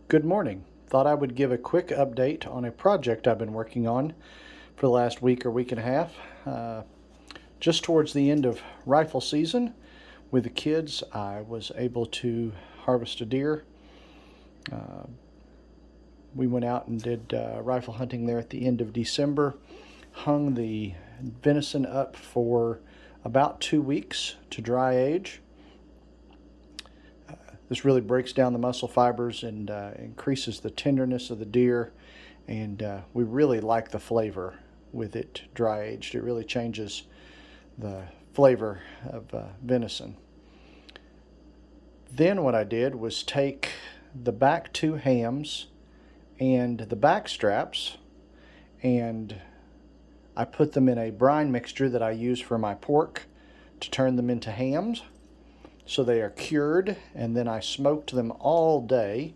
Good morning. Thought I would give a quick update on a project I've been working on for the last week or week and a half. Just towards the end of rifle season with the kids, I was able to harvest a deer. Uh, we went out and did rifle hunting there at the end of December, hung the venison up for about 2 weeks to dry age. This really breaks down the muscle fibers and increases the tenderness of the deer, and we really like the flavor with it dry aged. It really changes the flavor of venison. Then what I did was take the back two hams and the backstraps, and I put them in a brine mixture that I use for my pork to turn them into hams. So they are cured, and then I smoked them all day.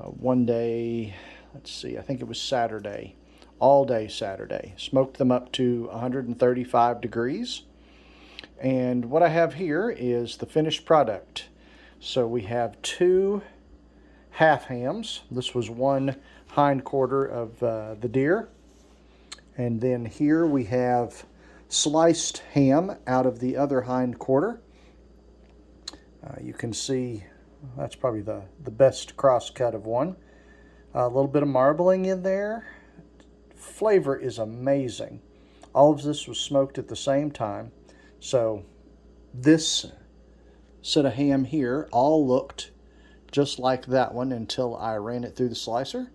One day, let's see, I think it was Saturday, all day Saturday. Smoked them up to 135 degrees. And what I have here is the finished product. So we have two half hams. This was one hind quarter of the deer. And then here we have sliced ham out of the other hind quarter. You can see that's probably the best cross cut of one. A little bit of marbling in there. Flavor is amazing. All of this was smoked at the same time. So this set of ham here all looked just like that one until I ran it through the slicer.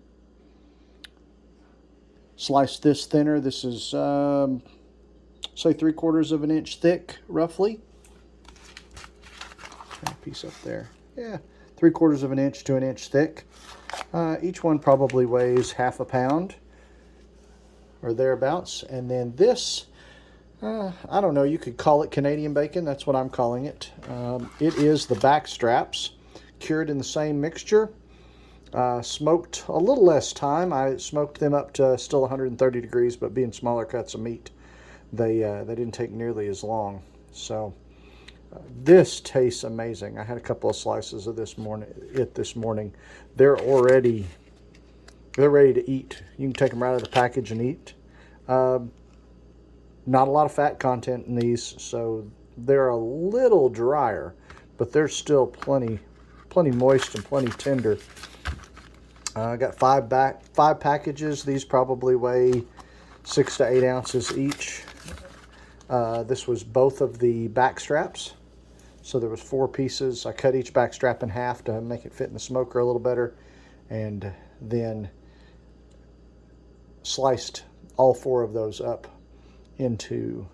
Sliced this thinner. This is say 3/4 of an inch thick, roughly. Piece up there. Yeah, 3/4 of an inch to an inch thick. Each one probably weighs half a pound or thereabouts. And then this, I don't know, you could call it Canadian bacon. That's what I'm calling it. It is the backstraps, cured in the same mixture. Smoked a little less time. I smoked them up to still 130 degrees, but being smaller cuts of meat, they didn't take nearly as long. So this tastes amazing. I had a couple of slices of this morning. They're ready to eat. You can take them right out of the package and eat. Not a lot of fat content in these, so they're a little drier, but they're still plenty moist and plenty tender. I got five packages. These probably weigh 6 to 8 ounces each. This was both of the back straps. So there was 4 pieces. I cut each back strap in half to make it fit in the smoker a little better, and then sliced all 4 of those up into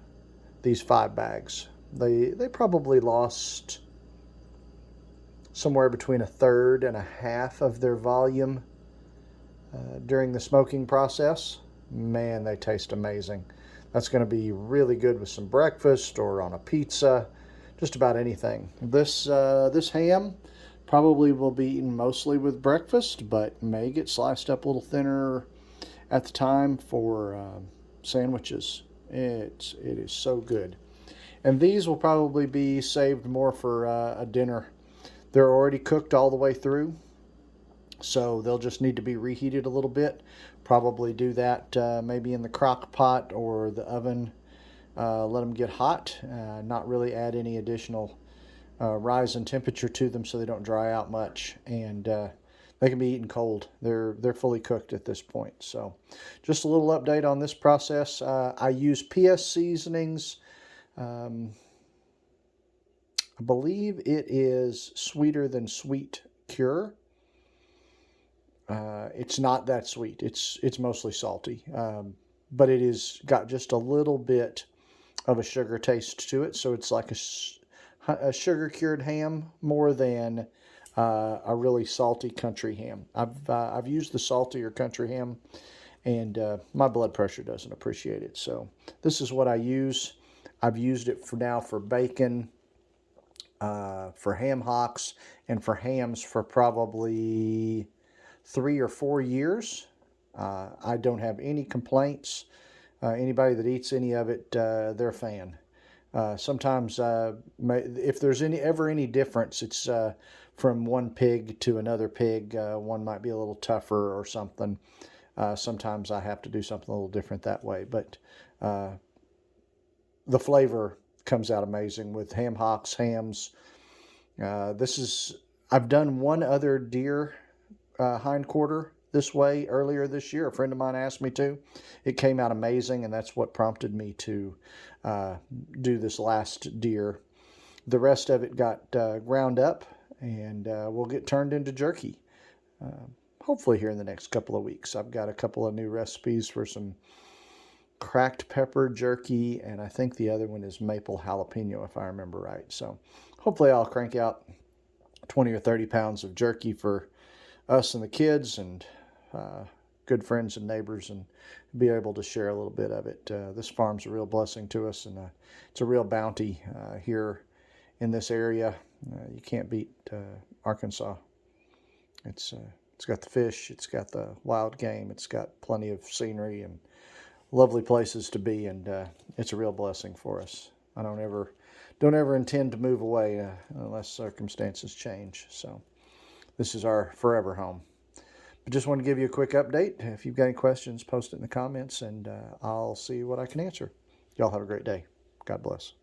these 5 bags. They probably lost somewhere between 1/3 and 1/2 of their volume during the smoking process. Man, they taste amazing. That's going to be really good with some breakfast or on a pizza. Just about anything. This ham probably will be eaten mostly with breakfast, but may get sliced up a little thinner at the time for sandwiches. It is so good. And these will probably be saved more for a dinner. They're already cooked all the way through, so they'll just need to be reheated a little bit. Probably do that maybe in the crock pot or the oven. Let them get hot, not really add any additional rise in temperature to them so they don't dry out much, and they can be eaten cold. They're fully cooked at this point. So just a little update on this process. I use PS seasonings. I believe it is Sweeter Than Sweet Cure. It's not that sweet. It's mostly salty, but it is got just a little bit of a sugar taste to it, so it's like a sugar cured ham more than a really salty country ham. I've used the saltier country ham, and my blood pressure doesn't appreciate it. So this is what I use. I've used it for bacon, for ham hocks, and for hams for probably 3 or 4 years. I don't have any complaints. Anybody that eats any of it, they're a fan. Sometimes, if there's any difference, it's from one pig to another pig. One might be a little tougher or something. Sometimes I have to do something a little different that way, but the flavor comes out amazing with ham hocks, hams. I've done one other deer hind quarter this way earlier this year. A friend of mine asked me to. It came out amazing, and that's what prompted me to do this last deer. The rest of it got ground up, and will get turned into jerky. Hopefully here in the next couple of weeks. I've got a couple of new recipes for some cracked pepper jerky, and I think the other one is maple jalapeno, if I remember right. So hopefully I'll crank out 20 or 30 pounds of jerky for us and the kids and good friends and neighbors, and be able to share a little bit of it. This farm's a real blessing to us, and it's a real bounty here in this area. You can't beat Arkansas. It's got the fish, it's got the wild game, it's got plenty of scenery and lovely places to be, and it's a real blessing for us. I don't ever intend to move away unless circumstances change. So this is our forever home. But just want to give you a quick update. If you've got any questions, post it in the comments, and I'll see what I can answer. Y'all have a great day. God bless.